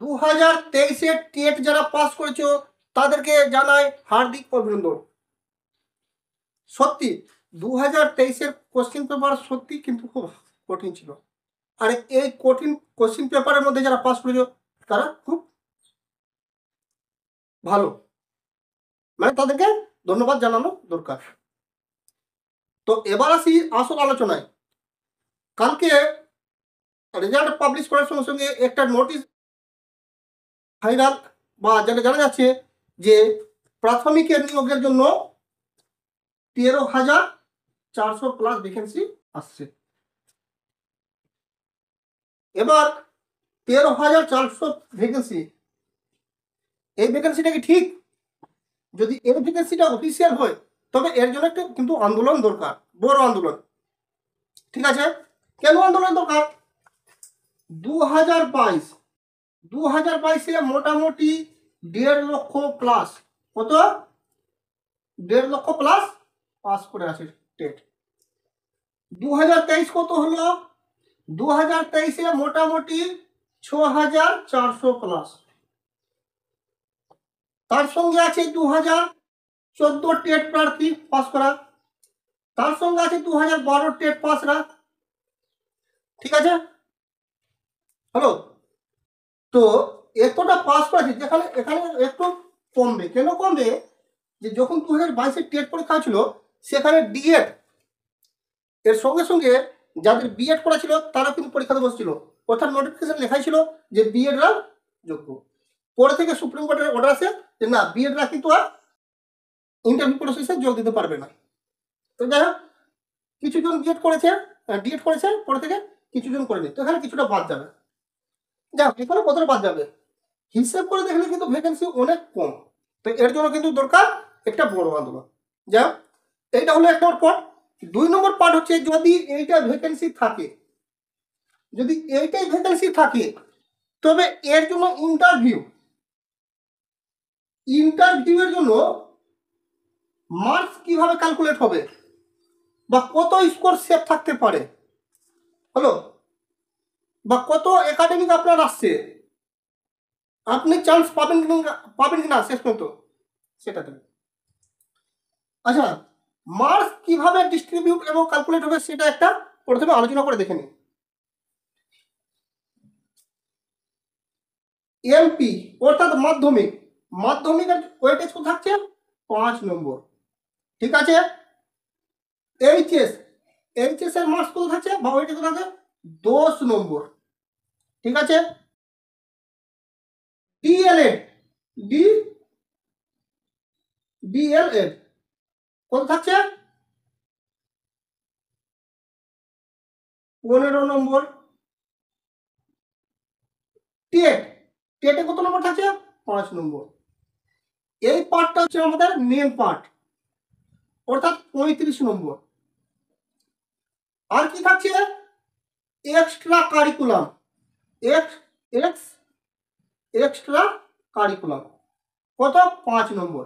2023-এর TET যারা pass করেছো তাদেরকে জানাই হার্দিক অভিনন্দন। সত্যি 2023-এর কোশ্চেন পেপার সত্যি কিন্তু খুব কঠিন ছিল, আর এই কঠিন কোশ্চেন পেপারের মধ্যে যারা পাস করেছো তারা খুব ভালো, মানে তাদেরকে ধন্যবাদ জানানো দরকার। তো এবার আসি আসল আলোচনায়। কালকে রেজাল্ট পাবলিশ করার সঙ্গে সঙ্গে একটা নোটিশ ফাইনাল বা যেটা জানা যাচ্ছে যে প্রাথমিকের নিয়োগের জন্য 13,400 প্লাস ভ্যাকেন্সি আসছে। এবার 13,400 ভ্যাকেন্সি, এই ভ্যাকেন্সিটা কি ঠিক? যদি এই ভ্যাকেন্সিটা অফিসিয়াল হয় তবে এর জন্য একটা কিন্তু আন্দোলন দরকার, বড় আন্দোলন। ঠিক আছে, কেন আন্দোলন দরকার? 2022-এ মোটামুটি 1.5 লক্ষ প্লাস, কত? 1.5 লক্ষ প্লাস পাস করে আছে টেট। 2023 কত হলো? 2023-এ মোটামুটি 6,400 প্লাস। তার সঙ্গে আছে 2014 টেট প্রার্থী পাস করা, তার সঙ্গে আছে 2012 টেট পাসরা। ঠিক আছে, হ্যালো। তো এতটা পাস করেছে, যেখানে এখানে একটু কমবে। কেন কমবে? যে যখন 2022-এর টেট পরীক্ষা ছিল সেখানে ডিএড এর সঙ্গে সঙ্গে যাদের বিএড করা ছিল তারা কিন্তু পরীক্ষাতে বসছিল, অর্থাৎ নোটিফিকেশন লেখাই ছিল যে বিএডরা যোগ্য। পরে থেকে সুপ্রিম কোর্টের অর্ডার আছে যে না, বিএডরা কিন্তু আর ইন্টারভিউ প্রসেসে যোগ দিতে পারবে না। তো যাই হোক, কিছুজন ডিএড করেছে, পরে থেকে কিছুজন করেনি, তো এখানে কিছুটা বাদ যাবে। যাই হোক, এখানে কতটা বাদ যাবে হিসেব করে দেখলে কিন্তু ভ্যাকেন্সি অনেক কম। তো এর জন্য কিন্তু দরকার একটা বড় আন্দোলন। যাই হোক, এইটা হলো 1 নম্বর পার্ট। 2 নম্বর পার্ট হচ্ছে যদি এইটা ভ্যাকেন্সি থাকে, যদি এইটাই ভ্যাকেন্সি থাকে তবে এর জন্য ইন্টারভিউয়ের জন্য মার্কস কিভাবে ক্যালকুলেট হবে বা কত স্কোর সেভ থাকতে পারে, হলো, বা কত একাডেমিক আপনার আসছে, আপনি চান্স পাবেন কিনা শেষ পর্যন্ত সেটা দেবে। আচ্ছা, মার্কস কিভাবে ডিস্ট্রিবিউট এবং ক্যালকুলেট হবে সেটা একটা প্রথমে আলোচনা করে দেখে নিন। এমপি অর্থাৎ মাধ্যমিকের ওয়েটেজ কত থাকছে? 5 নম্বর। ঠিক আছে, এইচএস এর মার্কস কত থাকছে বা ওয়েটেজ কত থাকছে? 10 নম্বর। ঠিক আছে, ডিএলএড কত থাকছে? 15 নম্বর। টেটে কত নম্বর থাকছে? 5 নম্বর। এই পার্টটা হচ্ছে আমাদের মেন পার্ট, অর্থাৎ 35 নম্বর। আর কি থাকছে? এক্সট্রা কারিকুলাম, এক্সট্রা কারিকুলাম কত? 5 নম্বর।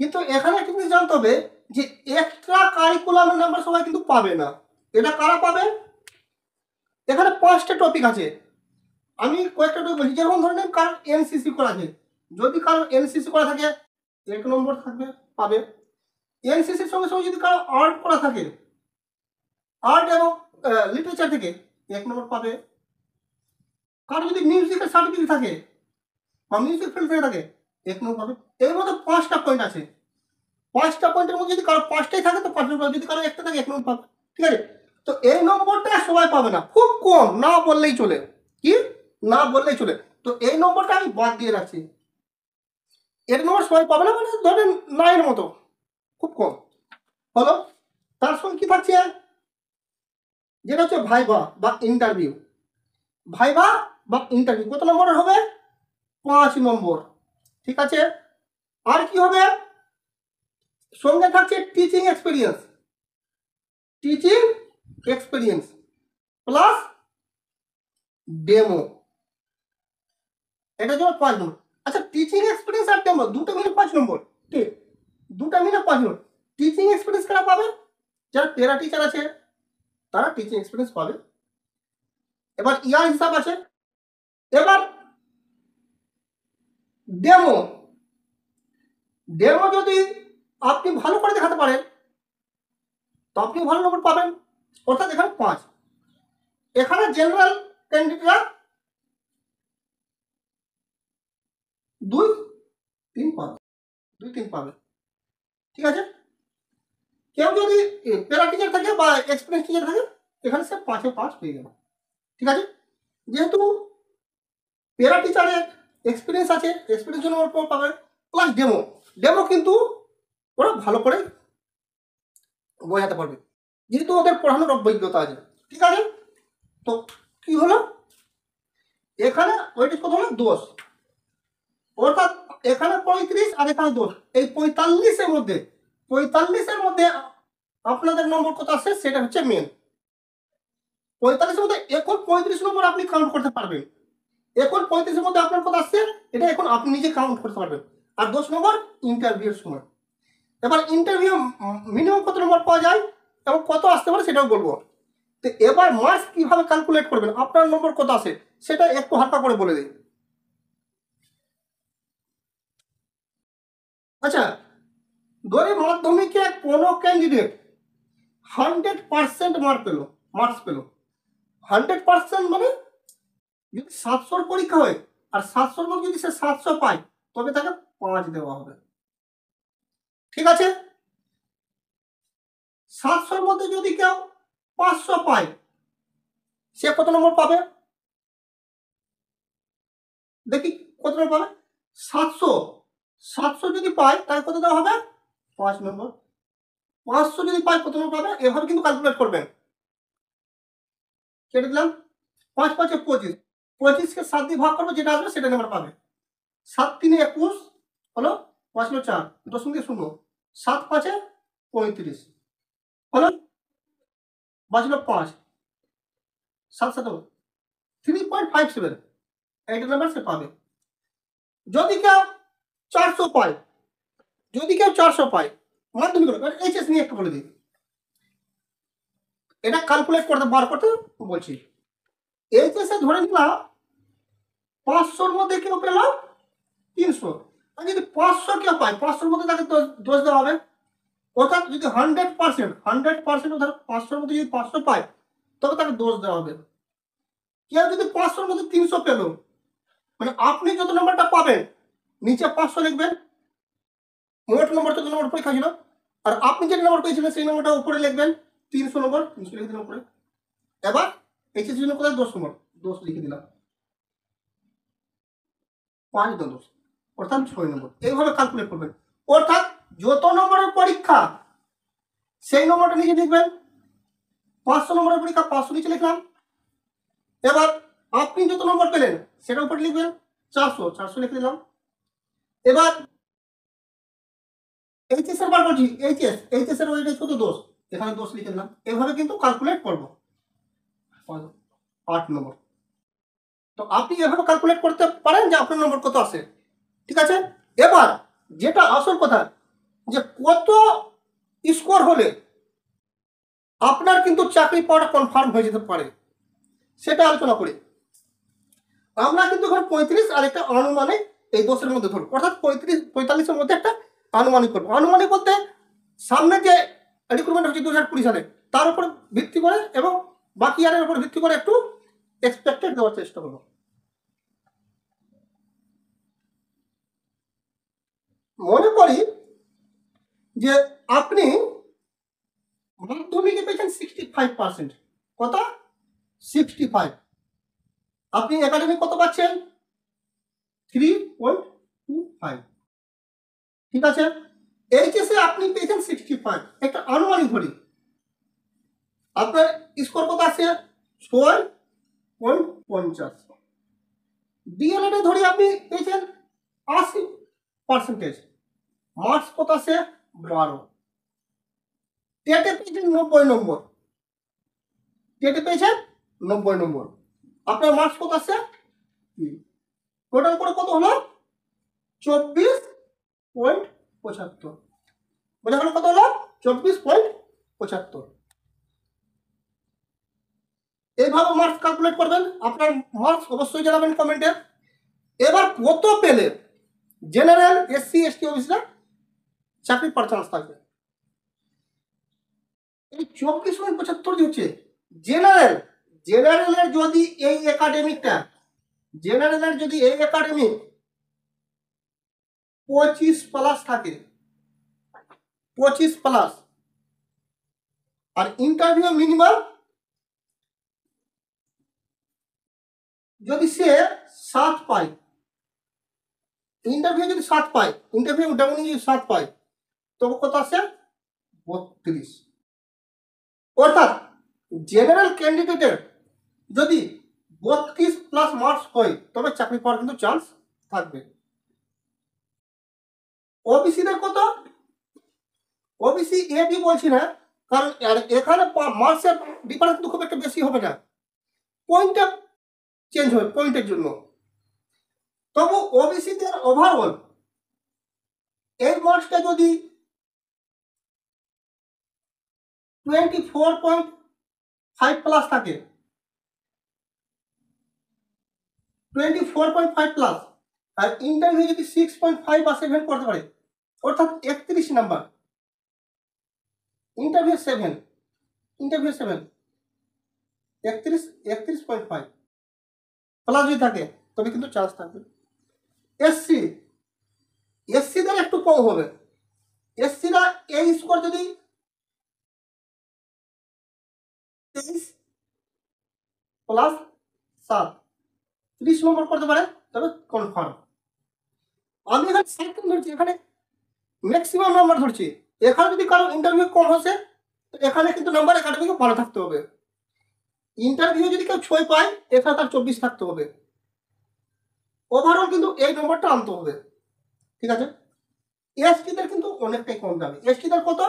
কিন্তু এখানে কিন্তু জানতে হবে যে এক্সট্রা কারিকুলামের নাম্বার সবাই কিন্তু পাবে না। এটা কারা পাবে? এখানে 5টা টপিক আছে, আমি কয়েকটা টপিক বলছি। যেমন ধরে নেন কারো এনসিসি করা আছে, যদি কারো এনসিসি করা থাকে 1 নম্বর থাকবে, পাবে। এনসিসির সঙ্গে সঙ্গে যদি কারো আর্ট করা থাকে, আর্ট এবং লিটারেচার থেকে 1 নম্বর পাবে। কারো যদি মিউজিকের সার্টিফিকেট থাকে বা মিউজিক ফিল্ড থেকে থাকে 1 নম্বর পাবে। এর মধ্যে 5টা পয়েন্ট আছে, 5টা পয়েন্টের মধ্যে যদি কারো 5টাই থাকে তো 5 নম্বর, যদি কারো একটা থাকে 1 নম্বর পাবে। ঠিক আছে, তো এই নম্বরটা সবাই পাবে না, খুব কম, না বললেই চলে। কি না বললেই চলে, তো এই নম্বরটা আমি বাদ দিয়ে রাখছি। এর নম্বর সবাই পাবে না, মানে ধরেন 9 মতো, খুব কম হলো। তার সঙ্গে কি থাকছে? যেটা হচ্ছে ভাইভা বা ইন্টারভিউ। কত নম্বরের হবে? 5 নম্বর। ঠিক আছে, আর কি হবে? সঙ্গে থাকছে টিচিং এক্সপিরিয়েন্স প্লাস ডেমো, এটা জন্য 5 নম্বর। আচ্ছা, টিচিং এক্সপিরিয়েন্স আর ডেমো দুটো মিলে 5 নম্বর। ঠিক, দুটো মিলে 5 নম্বর। টিচিং এক্সপিরিয়েন্স কারা পাবে? যারা প্যারা টিচার আছে তারা টিচিং এক্সপিরিয়েন্স পাবে। এবার ইয়ার হিসাব আছে। এবার ডেমো ডেমো যদি আপনি ভালো করে দেখাতে পারেন তো আপনি ভালো নম্বর পাবেন, অর্থাৎ এখানে 5। এখানে জেনারেল ক্যান্ডিডেটরা 2 3 পাবে, 2 3 পাবে। ঠিক আছে, কেউ যদি প্যারা টিচার থাকে বা এক্সপিরিয়েন্স টিচার থাকে এখানে সে 5-এ 5 পেয়ে যাবে। ঠিক আছে, যেহেতু প্যারা টিচারের এক্সপিরিয়েন্স আছে, এক্সপিরিয়েন্স জন্য ওর পাবে, প্লাস ডেমো কিন্তু ওরা ভালো করে বোঝাতে পারবে, যেহেতু ওদের পড়ানোর অভিজ্ঞতা আছে। ঠিক আছে, তো কি হলো এখানে ওইটা কত হলো 10, অর্থাৎ এখানে 35 আর এখানে 10, এই 45-এর মধ্যে আপনাদের নম্বর কত আছে সেটা হচ্ছে মেন। 45-এর মধ্যে এখন 35 নম্বর আপনি কাউন্ট করতে পারবেন। এখন 35-এর মধ্যে আপনার কত আসছে এটা এখন আপনি নিজে কাউন্ট করতে পারবেন। আর 10 নম্বর ইন্টারভিউর সময়। এবার ইন্টারভিউ মিনিমাম কত নম্বর পাওয়া যায় এবং কত আসতে পারে সেটাও বলবো। তো এবার মার্কস কিভাবে ক্যালকুলেট করবেন, আপনার নম্বর কত আসে সেটা একটু হালকা করে বলে দিই। আচ্ছা, ধরে মাধ্যমিকে কোনো ক্যান্ডিডেট 100% মার্কস পেল 100% মানে যদি 700-র পরীক্ষা হয় আর 700-র মধ্যে যদি সে 700 পায় তবে তাকে 5 দেওয়া হবে। ঠিক আছে, 700-র মধ্যে যদি কেউ 500 পায় সে কত নম্বর পাবে দেখি, কত নম্বর পাবে? 700 যদি পায় তাহলে কত দেওয়া হবে? 5 নম্বর। 500 যদি পায় কত নম্বর পাবে, এভাবে কিন্তু ক্যালকুলেট করবেন। কেটে দিলাম, 5 5 25, 25-কে 7 দিয়ে ভাগ করবো, যেটা আসবে সেটা নম্বর পাবে। 7 3 21 হলো, 5 হলো 4, 10 দিয়ে 0, 7 5 35 হলো, বাঁচলো 5, 7 7 3.57, এইটা নাম্বার সে পাবে। যদি কেউ 400 পায়, মাধ্যমিক এইচএস নিয়ে একটু বলে দিই, এটা ক্যালকুলেট করতে বার করতে বলছি। এইচএস এ ধরে নিলাম 500-র মধ্যে কেউ পেল 300, আর যদি 500 কেউ পায় 500-র মধ্যে তাকে দোষ দেওয়া হবে। অর্থাৎ যদি 100% ধরো 500-র মধ্যে যদি 500 পায় তবে তাকে দোষ দেওয়া হবে। কেউ যদি 500-র মধ্যে 300 পেল, মানে আপনি যত নম্বরটা পাবেন নিচে 500 লিখবেন, মোট নম্বর যত নম্বর পরীক্ষা ছিল, আর আপনি যে নম্বর পেয়েছিলেন সেই নম্বরটা উপরে লিখবেন, 300 নম্বর 300 লিখে দিলাম উপরে। এবার এইচএস জন্য কোথায় 10 নম্বর, 10 লিখে দিলাম, 5 10, অর্থাৎ 6 নম্বর। এইভাবে ক্যালকুলেট করবেন, অর্থাৎ যত নম্বরের পরীক্ষা সেই নম্বরটা নিচে লিখবেন। 500 নম্বরের পরীক্ষা 500 নিচে লিখলাম। এবার আপনি যত নম্বর পেলেন সেটা উপরে লিখবেন, 400 লিখে দিলাম। এবার এইচএস এর বার করছি, এইচএস এর ওইটা কত 10, এখানে 10 লিখে দিলাম। এভাবে কিন্তু ক্যালকুলেট করব 8 নম্বর। তো আপনি এভাবে ক্যালকুলেট করতে পারেন যে আপনার নম্বর কত আসে। ঠিক আছে, এবার যেটা আসল কথা যে কত স্কোর হলে আপনার কিন্তু চাকরি পাওয়াটা কনফার্ম হয়ে যেতে পারে সেটা আলোচনা করি। আমরা কিন্তু এখন 35 আর একটা আনুমানিক এই 10-এর মধ্যে ধরবো, অর্থাৎ 45-এর মধ্যে একটা আনুমানিক করবো। আনুমানিক বলতে সামনে যে রিক্রুটমেন্ট হচ্ছে 2020 সালে তার উপর ভিত্তি করে এবং বাকি ইয়ারের উপর ভিত্তি করে একটু এক্সপেক্টেড দেওয়ার চেষ্টা করবো। মনে করি যে আপনি মাধ্যমিকে পেয়েছেন 65%, কত? 65। আপনি একাডেমিক কত পাচ্ছেন? 3.25। ঠিক আছে, এইচএসে আপনি পেয়েছেন 65, একটা আনুমানিক ধরি আপনার স্কোর কত আছে? 6.50। ডিএলএডে ধরি আপনি পেয়েছেন 80%, মার্কস কত আছে? 12। টেটে পেয়েছেন 90 নম্বর, আপনার মার্কস কত আছে? টোটাল করে কত হলো? 24.75। বোঝা গেল কত হলো? 24.75। এইভাবে মার্কস ক্যালকুলেট করবেন। আপনার মার্কস অবশ্যই জানাবেন কমেন্টে। এবার কত পেলে জেনারেল এসসি এসটি ওবিসিরা চাকরি পাওয়ার চান্স থাকবে। এই 24.75 যে হচ্ছে জেনারেল, জেনারেলের যদি এই একাডেমিকটা, জেনারেলের যদি এই একাডেমিক 25+ থাকে, 25+, আর ইন্টারভিউ মিনিমাম যদি সে 7 পায়, ইন্টারভিউ যদি 7 পায়, ইন্টারভিউ ডাউনি যদি 7 পায়, তবে কত আসে 32। অর্থাৎ জেনারেল ক্যান্ডিডেটের যদি 32+ মার্কস হয় তবে চাকরি পাওয়ার কিন্তু চান্স থাকবে। ওবিসিদের কত? ওবিসি এ বি বলছি না, কারণ এখানে মার্কসের ডিফারেন্স কিন্তু খুব একটা বেশি হবে না, পয়েন্টটা চেঞ্জ হবে পয়েন্টের জন্য। তবু ওবিসিদের ওভারঅল এই মার্কসটা যদি 24.5+ থাকে, 24.5+, আর ইন্টারভিউ যদি 6.5 বা 7 করতে পারে, অর্থাৎ 31 নাম্বার, ইন্টারভিউ 7, 31.5 প্লাস যদি থাকে তবে কিন্তু চান্স থাকবে। এসসিদের একটু কম হবে। এসসিরা এই স্কোর যদি 23+7 30 নম্বর করতে পারে তবে কনফার্ম। আমি এখানে সেকেন্ড ধরছি, এখানে ম্যাক্সিমাম নাম্বার ধরছি। এখানে যদি কারো ইন্টারভিউ কম হচ্ছে, এখানে কিন্তু নাম্বার একাডেমিকে ভালো থাকতে হবে। ইন্টারভিউ যদি কেউ 6 পায়, এখানে তার 24 থাকতে হবে। ওভারঅল কিন্তু এই নম্বরটা আনতে হবে, ঠিক আছে। এসটিদের কিন্তু অনেকটাই কম যাবে। এসটিদের কত?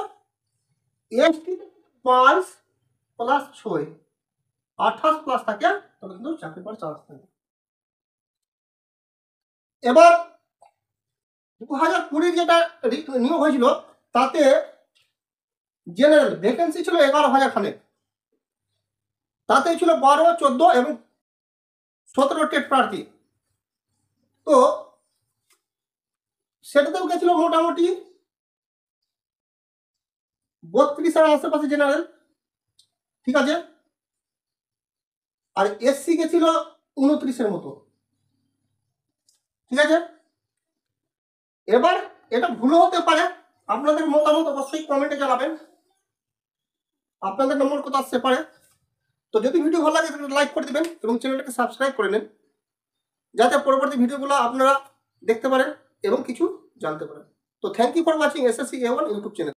এসটিদের 5+6 28+ থাকে, তবে কিন্তু চাকরি পাওয়ার চান্স থাকে। এবার 2020 যেটা নিয়োগ হয়েছিল তাতে জেনারেল ভ্যাকেন্সি ছিল 11,000 খানে, তাতে ছিল 12, 14 এবং 17 টেট প্রার্থী। তো সেটাতেও গেছিল মোটামুটি 32-এর আশেপাশে জেনারেল, ঠিক আছে। আর এসসি গেছিল 29-এর মতো, ঠিক আছে। এবার এটা ভুলও হতে পারে, আপনাদের মতামত অবশ্যই কমেন্টে জানাবেন। আপনাদের নম্বর কত আসতে পারে। তো যদি ভিডিও ভালো লাগে তাহলে লাইক করে দিবেন এবং চ্যানেলটাকে সাবস্ক্রাইব করে নেন, যাতে পরবর্তী ভিডিওগুলো আপনারা দেখতে পারেন এবং কিছু জানতে পারেন। তো thank you for watching SSC A1 YouTube channel.